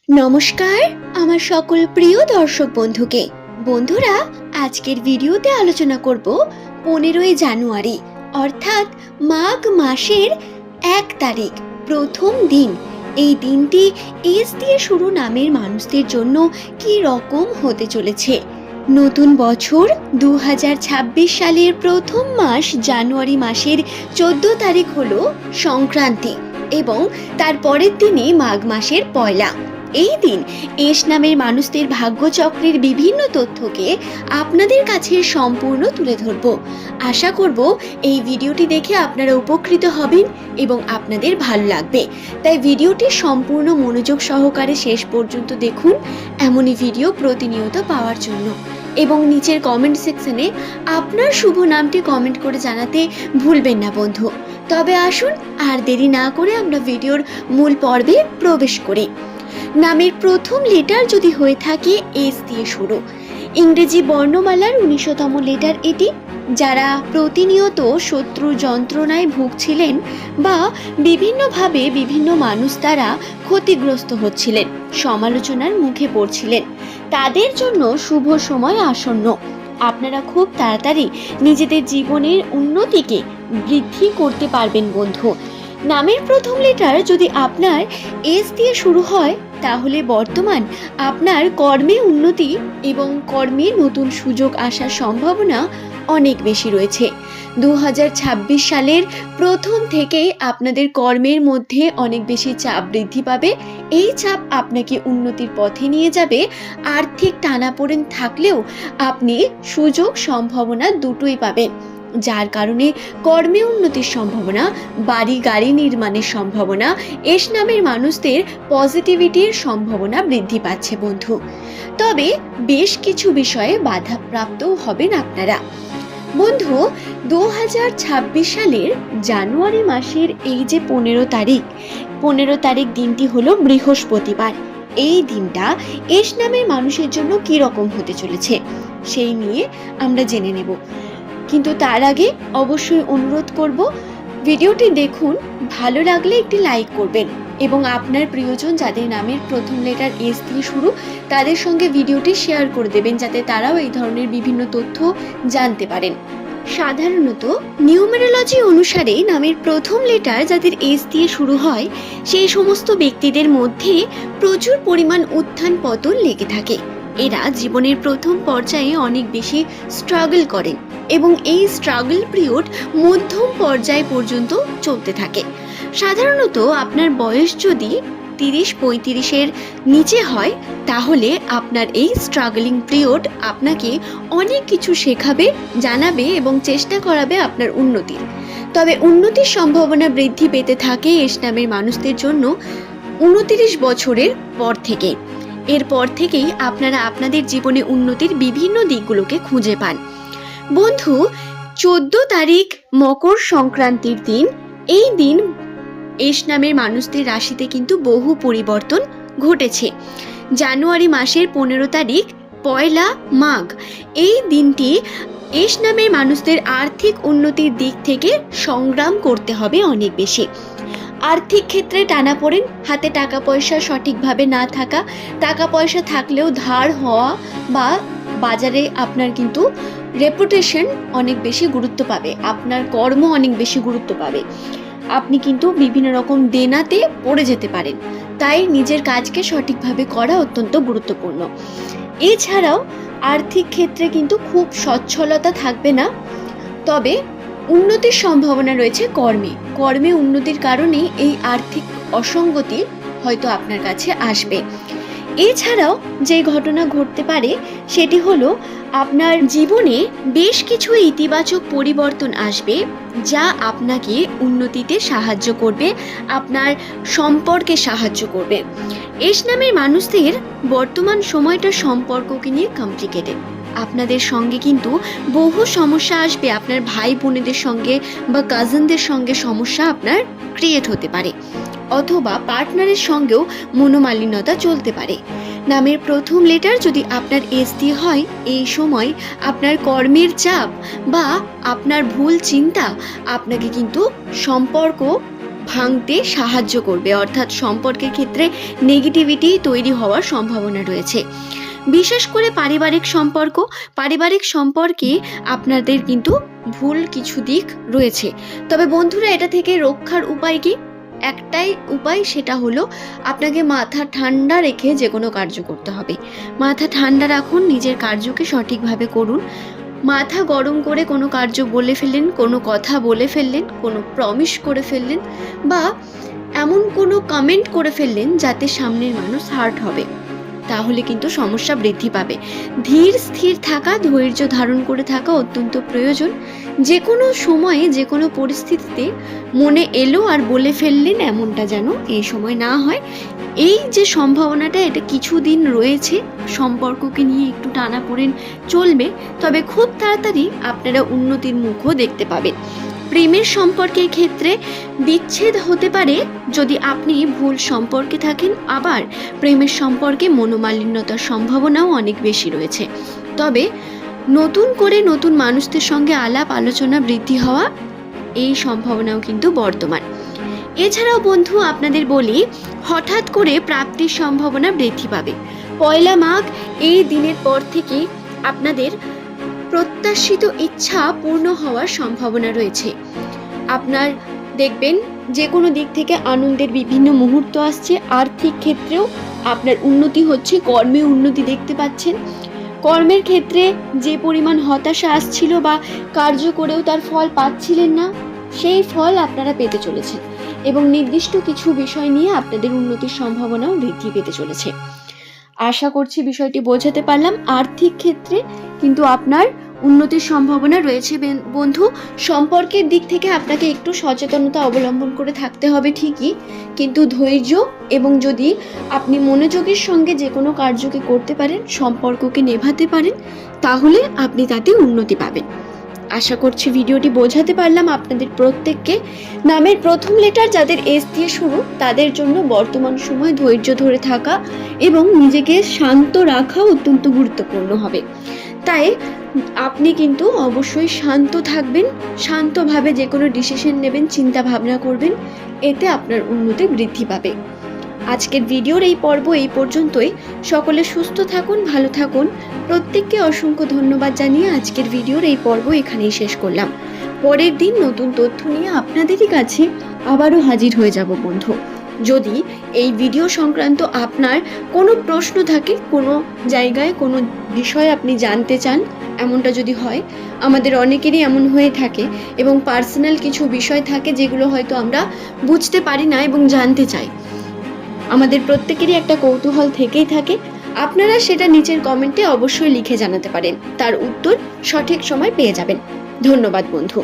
নমস্কার আমার সকল প্রিয় দর্শক বন্ধুকে। বন্ধুরা, আজকের ভিডিওতে আলোচনা করব 15ই জানুয়ারি অর্থাৎ মাঘ মাসের 1 তারিখ, প্রথম দিন। এই দিনটি এস দিয়ে শুরু নামের মানুষদের জন্য কি রকম হতে চলেছে। নতুন বছর 2026 সালের প্রথম মাস জানুয়ারি মাসের 14 তারিখ হলো সংক্রান্তি এবং তার পরের দিনই মাঘ মাসের পয়লা। এই দিন এস নামের মানুষদের ভাগ্যচক্রের বিভিন্ন তথ্যকে আপনাদের কাছে সম্পূর্ণ তুলে ধরব। আশা করব এই ভিডিওটি দেখে আপনারা উপকৃত হবেন এবং আপনাদের ভালো লাগবে। তাই ভিডিওটি সম্পূর্ণ মনোযোগ সহকারে শেষ পর্যন্ত দেখুন এমনই ভিডিও প্রতিনিয়ত পাওয়ার জন্য। এবং নিচের কমেন্ট সেকশনে আপনার শুভ নামটি কমেন্ট করে জানাতে ভুলবেন না বন্ধু। তবে আসুন আর দেরি না করে আমরা ভিডিওর মূল পর্বে প্রবেশ করি। নামের প্রথম লেটার যদি হয়ে থাকে এস দিয়ে শুরু, ইংরেজি বর্ণমালার 19তম লেটার এটি। যারা প্রতিনিয়ত শত্রু যন্ত্রণায় ভুগছিলেন বা বিভিন্নভাবে বিভিন্ন মানুষ দ্বারা ক্ষতিগ্রস্ত হচ্ছিলেন, সমালোচনার মুখে পড়ছিলেন, তাদের জন্য শুভ সময় আসন্ন। আপনারা খুব তাড়াতাড়ি নিজেদের জীবনের উন্নতিকে বৃদ্ধি করতে পারবেন বন্ধু। নামের প্রথম লেটার যদি আপনার এস দিয়ে শুরু হয় তাহলে বর্তমান আপনার কর্মে উন্নতি এবং কর্মে নতুন সুযোগ আসার সম্ভাবনা অনেক বেশি রয়েছে। 2026 সালের প্রথম থেকেই আপনাদের কর্মের মধ্যে অনেক বেশি চাপ বৃদ্ধি পাবে। এই চাপ আপনাকে উন্নতির পথে নিয়ে যাবে। আর্থিক টানাপোড়েন থাকলেও আপনি সুযোগ সম্ভাবনা দুটোই পাবেন, যার কারণে কর্মে উন্নতির সম্ভাবনা, বাড়ি গাড়ি নির্মাণের সম্ভাবনা, এস নামের মানুষদের পজিটিভিটির সম্ভাবনা বৃদ্ধি পাচ্ছে বন্ধু। তবে বেশ কিছু বিষয়ে বাধাপ্রাপ্তও হবেন আপনারা বন্ধু। 2026 সালের জানুয়ারি মাসের এই যে 15 তারিখ দিনটি হলো বৃহস্পতিবার। এই দিনটা এস নামের মানুষের জন্য কি রকম হতে চলেছে সেই নিয়ে আমরা জেনে নেব। কিন্তু তার আগে অবশ্যই অনুরোধ করব, ভিডিওটি দেখুন, ভালো লাগলে একটি লাইক করবেন এবং আপনার প্রিয়জন যাদের নামের প্রথম লেটার এস দিয়ে শুরু তাদের সঙ্গে ভিডিওটি শেয়ার করে দেবেন, যাতে তারাও এই ধরনের বিভিন্ন তথ্য জানতে পারেন। সাধারণত নিউমেরোলজি অনুসারে নামের প্রথম লেটার যাদের এস দিয়ে শুরু হয় সেই সমস্ত ব্যক্তিদের মধ্যে প্রচুর পরিমাণ উত্থান পতন লেগে থাকে। এরা জীবনের প্রথম পর্যায়ে অনেক বেশি স্ট্রাগল করেন এবং এই স্ট্রাগল পিরিয়ড মধ্যম পর্যায় পর্যন্ত চলতে থাকে। সাধারণত আপনার বয়স যদি 30-35-এর নিচে হয় তাহলে আপনার এই স্ট্রাগলিং পিরিয়ড আপনাকে অনেক কিছু শেখাবে, জানাবে এবং চেষ্টা করাবে আপনার উন্নতির। তবে উন্নতির সম্ভাবনা বৃদ্ধি পেতে থাকে এস নামের মানুষদের জন্য 29 বছরের পর থেকে। এরপর থেকেই আপনারা আপনাদের জীবনে উন্নতির বিভিন্ন দিকগুলোকে খুঁজে পান বন্ধু। 14 তারিখ মকর সংক্রান্তির দিন। এই দিন এস নামের মানুষদের রাশিতে কিন্তু বহু পরিবর্তন ঘটেছে। জানুয়ারি মাসের 15 তারিখ পয়লা মাঘ, এই দিনটি এস নামের মানুষদের আর্থিক উন্নতির দিক থেকে সংগ্রাম করতে হবে অনেক বেশি। আর্থিক ক্ষেত্রে টানাপোড়েন, হাতে টাকা পয়সা সঠিকভাবে না থাকা, টাকা পয়সা থাকলেও ধার হওয়া বা বাজারে আপনার কিন্তু রেপুটেশন অনেক বেশি গুরুত্ব পাবে, আপনার কর্ম অনেক বেশি গুরুত্ব পাবে। আপনি কিন্তু বিভিন্ন রকম দেনাতে পড়ে যেতে পারেন, তাই নিজের কাজকে সঠিকভাবে করা অত্যন্ত গুরুত্বপূর্ণ। এছাড়াও আর্থিক ক্ষেত্রে কিন্তু খুব সচ্ছলতা থাকবে না, তবে উন্নতির সম্ভাবনা রয়েছে কর্মে উন্নতির কারণে এই আর্থিক অসঙ্গতি হয়তো আপনার কাছে আসবে। এছাড়াও যে ঘটনা ঘটতে পারে সেটি হলো আপনার জীবনে বেশ কিছু ইতিবাচক পরিবর্তন আসবে, যা আপনাকে উন্নতিতে সাহায্য করবে, আপনার সম্পর্কে সাহায্য করবে। এস নামের মানুষদের বর্তমান সময়টা সম্পর্ককে নিয়ে কমপ্লিকেটেড। আপনাদের সঙ্গে কিন্তু বহু সমস্যা আসবে, আপনার ভাই বোনেদের সঙ্গে বা কাজিনদের সঙ্গে সমস্যা আপনার ক্রিয়েট হতে পারে, অথবা পার্টনারের সঙ্গেও মনোমালিন্যতা চলতে পারে। নামের প্রথম লেটার যদি আপনার এস দিয়ে হয়, এই সময় আপনার কর্মের চাপ বা আপনার ভুল চিন্তা আপনাকে কিন্তু সম্পর্ক ভাঙতে সাহায্য করবে, অর্থাৎ সম্পর্কের ক্ষেত্রে নেগেটিভিটি তৈরি হওয়ার সম্ভাবনা রয়েছে। বিশেষ করে পারিবারিক সম্পর্কে আপনাদের কিন্তু ভুল কিছু দিক রয়েছে। তবে বন্ধুরা, এটা থেকে রক্ষার উপায় কি? একটাই উপায়, সেটা হলো আপনাকে মাথা ঠান্ডা রেখে যে কোনো কার্য করতে হবে। মাথা ঠান্ডা রাখুন, নিজের কার্যকে সঠিকভাবে করুন। মাথা গরম করে কোনো কার্য বলে ফেললেন, কোনো কথা বলে ফেললেন, কোনো প্রমিস করে ফেললেন, বা এমন কোনো কমেন্ট করে ফেললেন যাতে সামনের মানুষ হার্ট হবে, তাহলে কিন্তু সমস্যা বৃদ্ধি পাবে। ধীর স্থির থাকা, ধৈর্য ধারণ করে থাকা অত্যন্ত প্রয়োজন। যে কোনো সময়ে, যে কোনো পরিস্থিতিতে মনে এলো আর বলে ফেললেন, এমনটা যেন এই সময় না হয়। এই যে সম্ভাবনাটা, এটা কিছুদিন রয়েছে, সম্পর্ককে নিয়ে একটু টানাপোড়েন চলবে, তবে খুব তাড়াতাড়ি আপনারা উন্নতির মুখও দেখতে পাবেন। প্রেমের সম্পর্কের ক্ষেত্রে বিচ্ছেদ হতে পারে যদি আপনি ভুল সম্পর্কে থাকেন, আবার প্রেমের সম্পর্কে মনোমালিন্যতার সম্ভাবনাও অনেক বেশি রয়েছে। তবে নতুন করে নতুন মানুষদের সঙ্গে আলাপ আলোচনা বৃদ্ধি হওয়া, এই সম্ভাবনাও কিন্তু বর্তমান। এছাড়াও বন্ধু, আপনাদের বলি, হঠাৎ করে প্রাপ্তির সম্ভাবনা বৃদ্ধি পাবে। 1 মাঘ এই দিনের পর থেকে আপনাদের প্রত্যাশিত ইচ্ছা পূর্ণ হওয়ার সম্ভাবনা রয়েছে। আপনার দেখবেন যে কোনো দিক থেকে আনন্দের বিভিন্ন মুহূর্ত আসছে। আর্থিক ক্ষেত্রেও আপনার উন্নতি হচ্ছে, কর্মে উন্নতি দেখতে পাচ্ছেন। কর্মের ক্ষেত্রে যে পরিমাণ হতাশা আসছিল বা কার্য করেও তার ফল পাচ্ছিলেন না, সেই ফল আপনারা পেতে চলেছেন, এবং নির্দিষ্ট কিছু বিষয় নিয়ে আপনাদের উন্নতির সম্ভাবনাও বৃদ্ধি পেতে চলেছে। আশা করছি বিষয়টি বোঝাতে পারলাম। আর্থিক ক্ষেত্রে কিন্তু আপনার উন্নতির সম্ভাবনা রয়েছে বন্ধু। সম্পর্কের দিক থেকে আপনাকে একটু সচেতনতা অবলম্বন করে থাকতে হবে ঠিকই, কিন্তু ধৈর্য এবং যদি আপনি মনোযোগের সঙ্গে যে কোনো কার্যকে করতে পারেন, সম্পর্ককে নেভাতে পারেন, তাহলে আপনি তাতে উন্নতি পাবেন। আশা করছি ভিডিওটি বোঝাতে পারলাম আপনাদের প্রত্যেককে। নামের প্রথম লেটার যাদের এস দিয়ে শুরু, তাদের জন্য বর্তমান সময় ধৈর্য ধরে থাকা এবং নিজেকে শান্ত রাখা অত্যন্ত গুরুত্বপূর্ণ হবে। তাই আপনি কিন্তু অবশ্যই শান্ত থাকবেন, শান্তভাবে যে কোনো ডিসিশন নেবেন, চিন্তা ভাবনা করবেন, এতে আপনার উন্নতি বৃদ্ধি পাবে। আজকের ভিডিওর এই পর্ব এই পর্যন্তই। সকলে সুস্থ থাকুন, ভালো থাকুন। প্রত্যেককে অসংখ্য ধন্যবাদ জানিয়ে আজকের ভিডিওর এই পর্ব এখানেই শেষ করলাম। পরের দিন নতুন তথ্য নিয়ে আপনাদেরই কাছে আবারও হাজির হয়ে যাব বন্ধু। যদি এই ভিডিও সংক্রান্ত আপনার কোনো প্রশ্ন থাকে, কোনো জায়গায় কোনো বিষয় আপনি জানতে চান, এমনটা যদি হয়, আমাদের অনেকেরই এমন হয়ে থাকে, এবং পার্সোনাল কিছু বিষয় থাকে যেগুলো হয়তো আমরা বুঝতে পারি না এবং জানতে চাই, আমাদের প্রত্যেকেরই একটা কৌতূহল থেকেই থাকে, আপনারা সেটা নিচের কমেন্টে অবশ্যই লিখে জানাতে পারেন। তার উত্তর সঠিক সময় পেয়ে যাবেন। ধন্যবাদ বন্ধু।